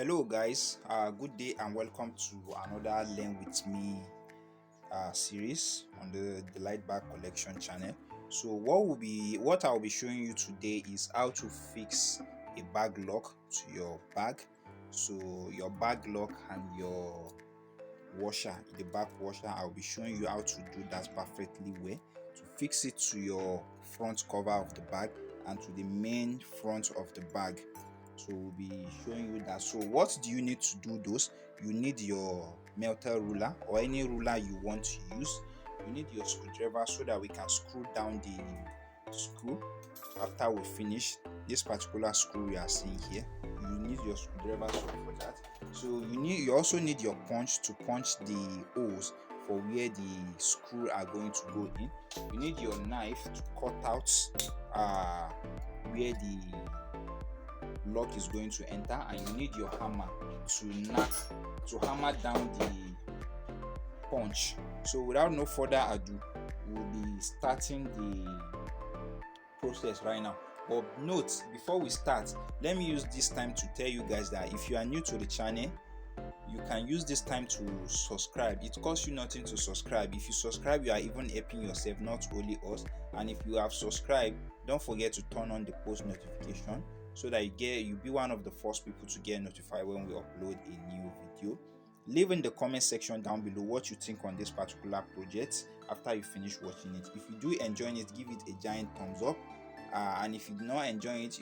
Hello guys, good day and welcome to another Learn With Me series on the Lightback Collection channel. So what I'll be showing you today is how to fix a bag lock to your bag. So your bag lock and your washer, the back washer, I'll be showing you how to do that perfectly well, to fix it to your front cover of the bag and to the main front of the bag. So we'll be showing you that. So what do you need to do those? You need your melter ruler or any ruler you want to use. You need your screwdriver so that we can screw down the screw. After we finish this particular screw we are seeing here, you need your screwdriver for that. So you also need your punch to punch the holes for where the screw are going to go in. You need your knife to cut out where the lock is going to enter, and you need your hammer to hammer down the punch. So without no further ado, we'll be starting the process right now. But note, before we start, let me use this time to tell you guys that if you are new to the channel, you can use this time to subscribe. It costs you nothing to subscribe. If you subscribe, you are even helping yourself, not only us. And if you have subscribed, don't forget to turn on the post notification so that you be one of the first people to get notified when we upload a new video. Leave in the comment section down below what you think on this particular project after you finish watching it. If you do enjoy it, give it a giant thumbs up. And if you do not enjoy it,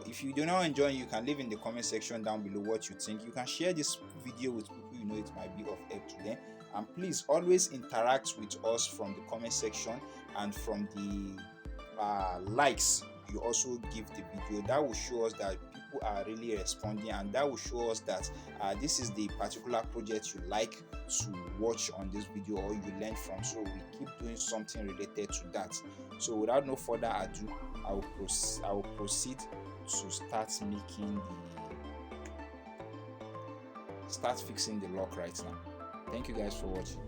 if you do not enjoy it, you can leave in the comment section down below what you think. You can share this video with people you know it might be of help to them. And please always interact with us from the comment section and from the likes you also give the video. That will show us that people are really responding, and that will show us that this is the particular project you like to watch on this video or you learn from. So we keep doing something related to that. So without no further ado, I will proceed to start fixing the lock right now. Thank you guys for watching.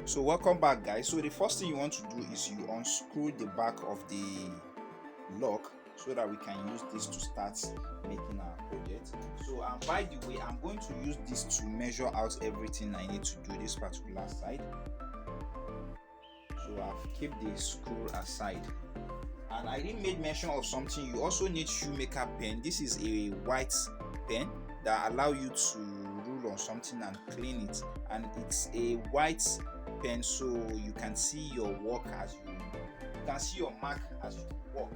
So welcome back guys. So the first thing you want to do is you unscrew the back of the lock so that we can use this to start making our project. So by the way, I'm going to use this to measure out everything I need to do this particular side. So I've kept the screw aside, and I didn't make mention of something. You also need shoemaker pen. This is a white pen that allow you to rule on something and clean it, and it's a white pen so you can see your work as you can see your mark as you work.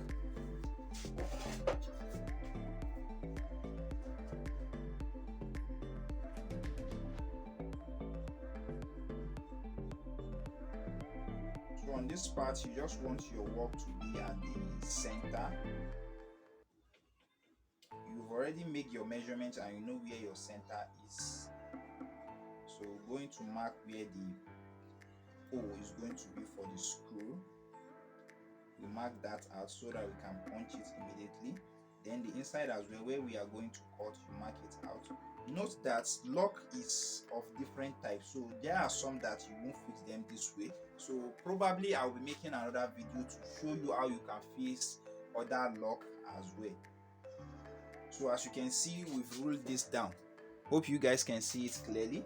So on this part, you just want your work to be at the center. You've already made your measurement and you know where your center is. So we're going to mark where the hole is going to be for the screw. We mark that out so that we can punch it immediately. Then the inside as well, where we are going to cut, you mark it out. Note that lock is of different types, so there are some that you won't fix them this way. So probably I'll be making another video to show you how you can fix other lock as well. So as you can see, we've ruled this down. Hope you guys can see it clearly.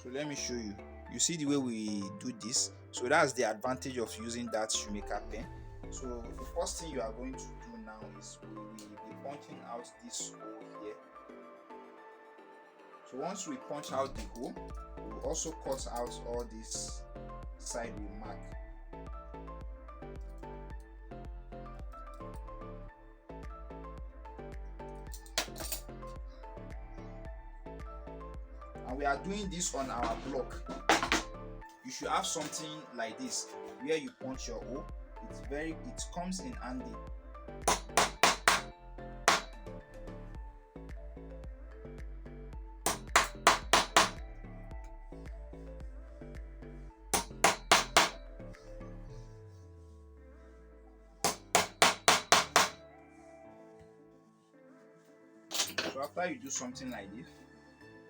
So let me show you. You see the way we do this. So that's the advantage of using that shoemaker pen. So the first thing you are going to do now is we will be punching out this hole here. So once we punch out the hole, we will also cut out all this side we mark. And we are doing this on our block. You should have something like this where you punch your hole. It comes in handy. So after you do something like this,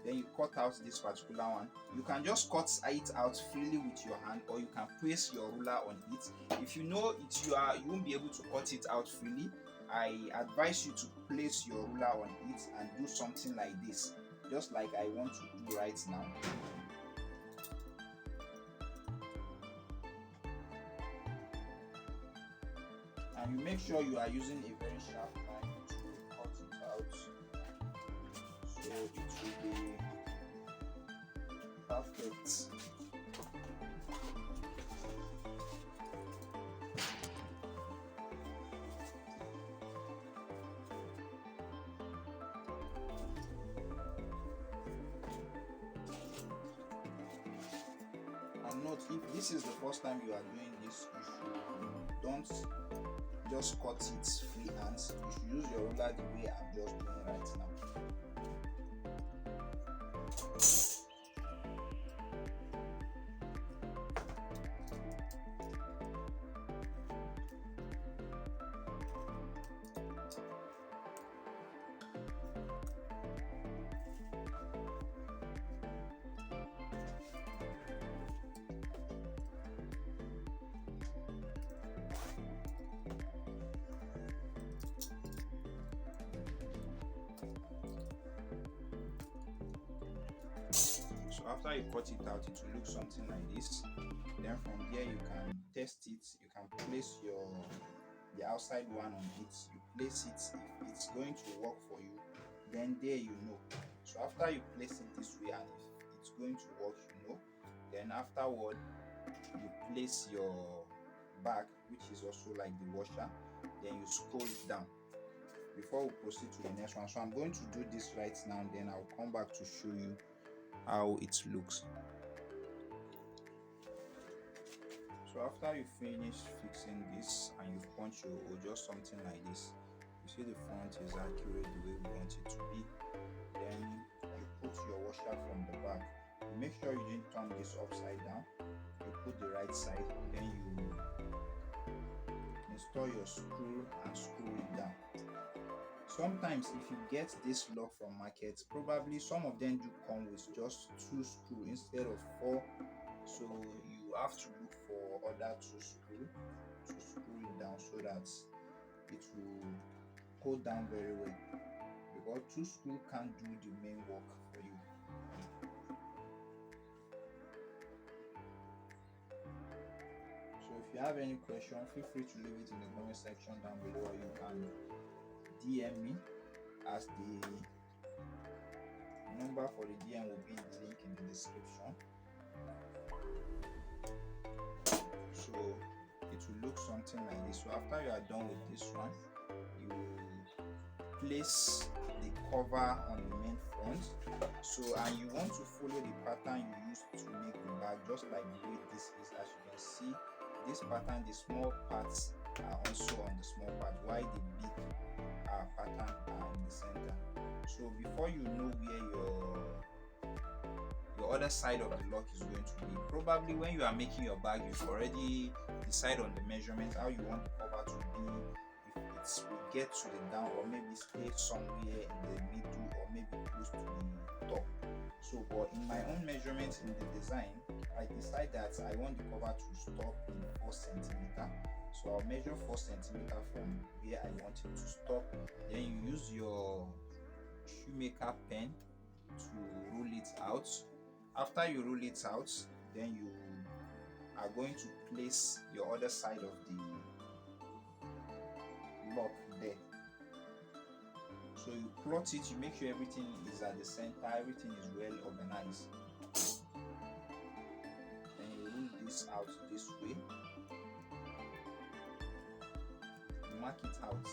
then you cut out this particular one. You can just cut it out freely with your hand, or you can place your ruler on it. If you know it, you won't be able to cut it out freely, I advise you to place your ruler on it and do something like this, just like I want to do right now. And you make sure you are using a very sharp knife to cut it out, so it will be perfect. And note, if this is the first time you are doing this, don't just cut it free hands. You should use your ruler the way I'm just doing right now. So after you cut it out, it will look something like this. Then from there you can test it. You can place the outside one on it. You place it. If it's going to work for you, then there you know. So after you place it this way, and if it's going to work, you know, then afterward you place your back, which is also like the washer, then you scroll it down before we proceed to the next one. So I'm going to do this right now, then I'll come back to show you how it looks. So after you finish fixing this and you've punched your hole, just something like this, you see the front is accurate the way we want it to be. Then you put your washer from the back. You make sure you didn't turn this upside down. You put the right side, then you install your screw and screw it down. Sometimes if you get this lock from market, probably some of them do come with just 2 screws instead of 4, so you have to look for other 2 screws to screw it down so that it will hold down very well, because 2 screws can't do the main work for you. So if you have any question, feel free to leave it in the comment section down below, or you can DM me, as the number for the DM will be in the link in the description. So it will look something like this. So after you are done with this one, you place the cover on the main front. So, and you want to follow the pattern you used to make the bag, just like the way this is. As you can see, this pattern, the small parts are also on the small part, while the big pattern are in the center. So before you know where your other side of the lock is going to be, probably when you are making your bag, you've already decided on the measurement, how you want the cover to be, if it will get to the down, or maybe stay somewhere in the middle, or maybe close to the top. So but in my own measurements in the design, I decide that I want the cover to stop in 4 centimeters. So I'll measure 4 centimeters from where I want it to stop. Then you use your shoemaker pen to roll it out. After you roll it out, then you are going to place your other side of the lock there. So you plot it, you make sure everything is at the center, everything is well organized. Then you roll this out this way. Mark it out.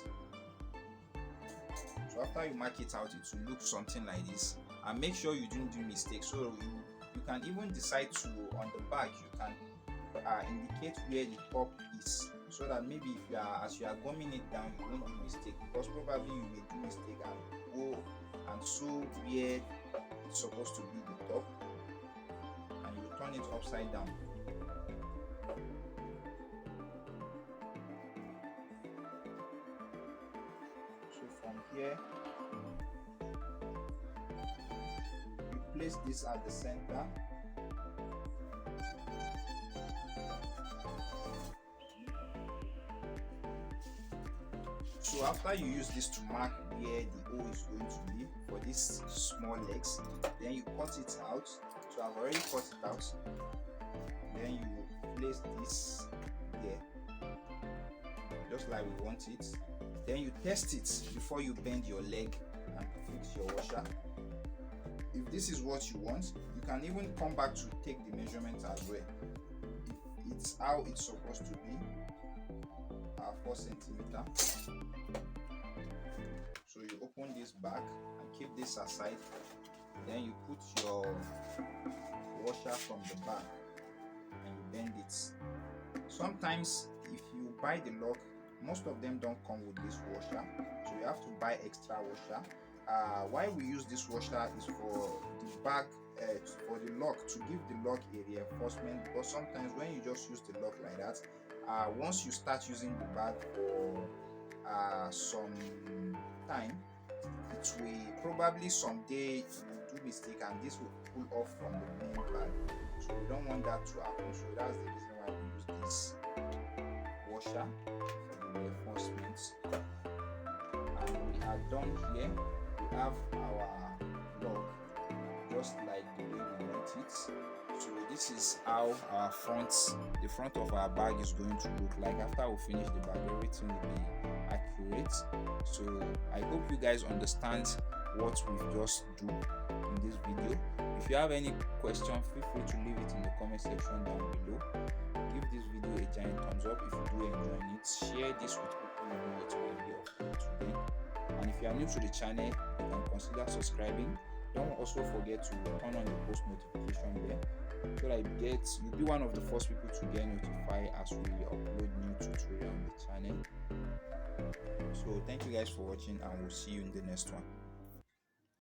So after you mark it out, it will look something like this, and make sure you don't do mistakes. So you can even decide to, on the back, you can indicate where the top is, so that maybe if you are, as you are gumming it down, you won't do mistake, because probably you may do mistake and go and sew where it's supposed to be the top, and you turn it upside down. From here, you place this at the center. So after you use this to mark where the hole is going to be for these small legs, then you cut it out. So I've already cut it out. Then you place this there, just like we want it. Then you test it before you bend your leg and fix your washer. If this is what you want, you can even come back to take the measurement as well. If it's how it's supposed to be, 4 centimeter. So you open this back and keep this aside. Then you put your washer from the back and you bend it. Sometimes if you buy the lock, most of them don't come with this washer, so you have to buy extra washer. Why we use this washer is for the back, for the lock, to give the lock a reinforcement, because sometimes when you just use the lock like that, once you start using the bag for some time, it will probably someday you do mistake and this will pull off from the main bag. So we don't want that to happen. So that's the reason why we use this washer for the reinforcements. And we are done here. We have our lock just like the way we want it. So this is how our the front of our bag is going to look like. After we finish the bag, everything will be accurate. So I hope you guys understand what we've just do in this video. If you have any question, feel free to leave it in the comment section down below. Give this video a giant thumbs up if you do enjoy it. Share this with people you know it will be of help to them. And if you are new to the channel, you can consider subscribing. Don't also forget to turn on the post notification bell, so that you'll be one of the first people to get notified as we upload new tutorial on the channel. So thank you guys for watching, and we'll see you in the next one.